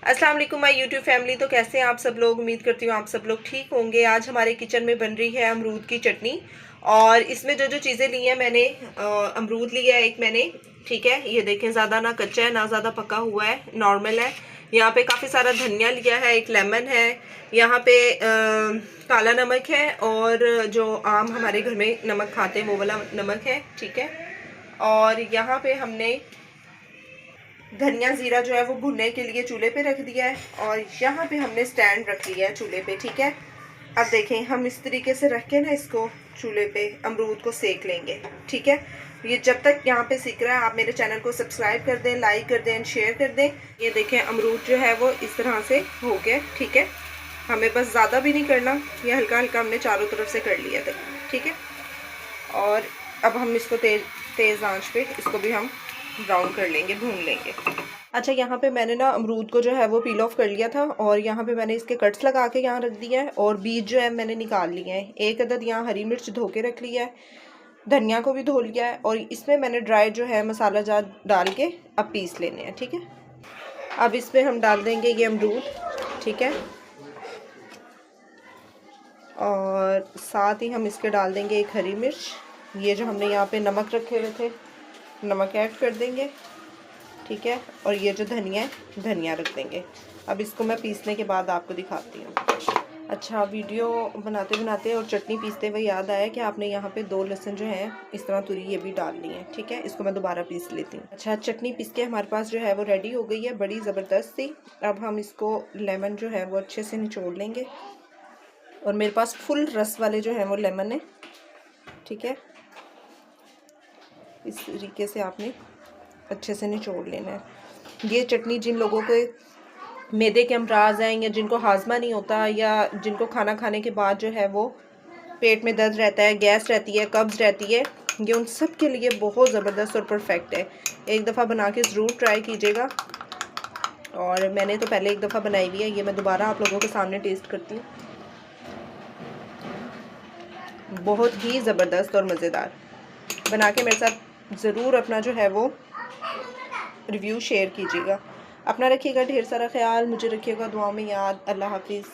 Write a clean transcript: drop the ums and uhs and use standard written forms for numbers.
अस्सलाम वालेकुम my YouTube family. तो कैसे हैं आप सब लोग? उम्मीद करती हूँ आप सब लोग ठीक होंगे। आज हमारे किचन में बन रही है अमरूद की चटनी। और इसमें जो जो चीज़ें ली हैं मैंने, अमरूद लिया है एक मैंने, ठीक है। ये देखें, ज़्यादा ना कच्चा है ना ज़्यादा पका हुआ है, नॉर्मल है। यहाँ पे काफ़ी सारा धनिया लिया है, एक लेमन है, यहाँ पे काला नमक है, और जो आम हमारे घर में नमक खाते हैं वो वाला नमक है, ठीक है। और यहाँ पे हमने धनिया ज़ीरा जो है वो भुनने के लिए चूल्हे पे रख दिया है, और यहाँ पे हमने स्टैंड रख दिया है चूल्हे पे, ठीक है। अब देखें, हम इस तरीके से रख के ना इसको चूल्हे पे अमरूद को सेक लेंगे, ठीक है। ये जब तक यहाँ पे सीख रहा है, आप मेरे चैनल को सब्सक्राइब कर दें, लाइक कर दें, शेयर कर दें। ये देखें, अमरूद जो है वो इस तरह से हो गया, ठीक है। हमें बस ज़्यादा भी नहीं करना, ये हल्का हल्का हमने चारों तरफ से कर लिया था, ठीक है। और अब हम इसको तेज़ आंच पे इसको भी हम ब्राउन कर लेंगे, भून लेंगे। अच्छा, यहाँ पे मैंने ना अमरूद को जो है वो पील ऑफ कर लिया था, और यहाँ पे मैंने इसके कट्स लगा के यहाँ रख दिया है, और बीज जो है मैंने निकाल लिए हैं। एक अदद यहाँ हरी मिर्च धो के रख लिया है, धनिया को भी धो लिया है, और इसमें मैंने ड्राई जो है मसाला जार डाल के अब पीस लेने हैं, ठीक है। अब इसमें हम डाल देंगे ये अमरूद, ठीक है, और साथ ही हम इसके डाल देंगे एक हरी मिर्च। ये जो हमने यहाँ पे नमक रखे हुए थे, नमक ऐड कर देंगे, ठीक है। और ये जो धनिया है, धनिया रख देंगे। अब इसको मैं पीसने के बाद आपको दिखाती हूँ। अच्छा, वीडियो बनाते बनाते और चटनी पीसते हुए याद आया कि आपने यहाँ पे 2 लहसुन जो है इस तरह तुरी, ये भी डाल ली है, ठीक है। इसको मैं दोबारा पीस लेती हूँ। अच्छा, चटनी पीस के हमारे पास जो है वो रेडी हो गई है, बड़ी ज़बरदस्त सी। अब हम इसको लेमन जो है वो अच्छे से निचोड़ लेंगे, और मेरे पास फुल रस वाले जो है वो लेमन है, ठीक है। इस तरीके से आपने अच्छे से निचोड़ लेना है। ये चटनी जिन लोगों के मैदे के अमराज हैं, या जिनको हाजमा नहीं होता, या जिनको खाना खाने के बाद जो है वो पेट में दर्द रहता है, गैस रहती है, कब्ज़ रहती है, ये उन सब के लिए बहुत ज़बरदस्त और परफेक्ट है। एक दफ़ा बना के ज़रूर ट्राई कीजिएगा। और मैंने तो पहले एक दफ़ा बनाई हुई है, ये मैं दोबारा आप लोगों के सामने टेस्ट करती हूँ। बहुत ही ज़बरदस्त और मज़ेदार। बना के मेरे साथ ज़रूर अपना जो है वो रिव्यू शेयर कीजिएगा। अपना रखिएगा ढेर सारा ख्याल, मुझे रखिएगा दुआ में याद। अल्लाह हाफिज़।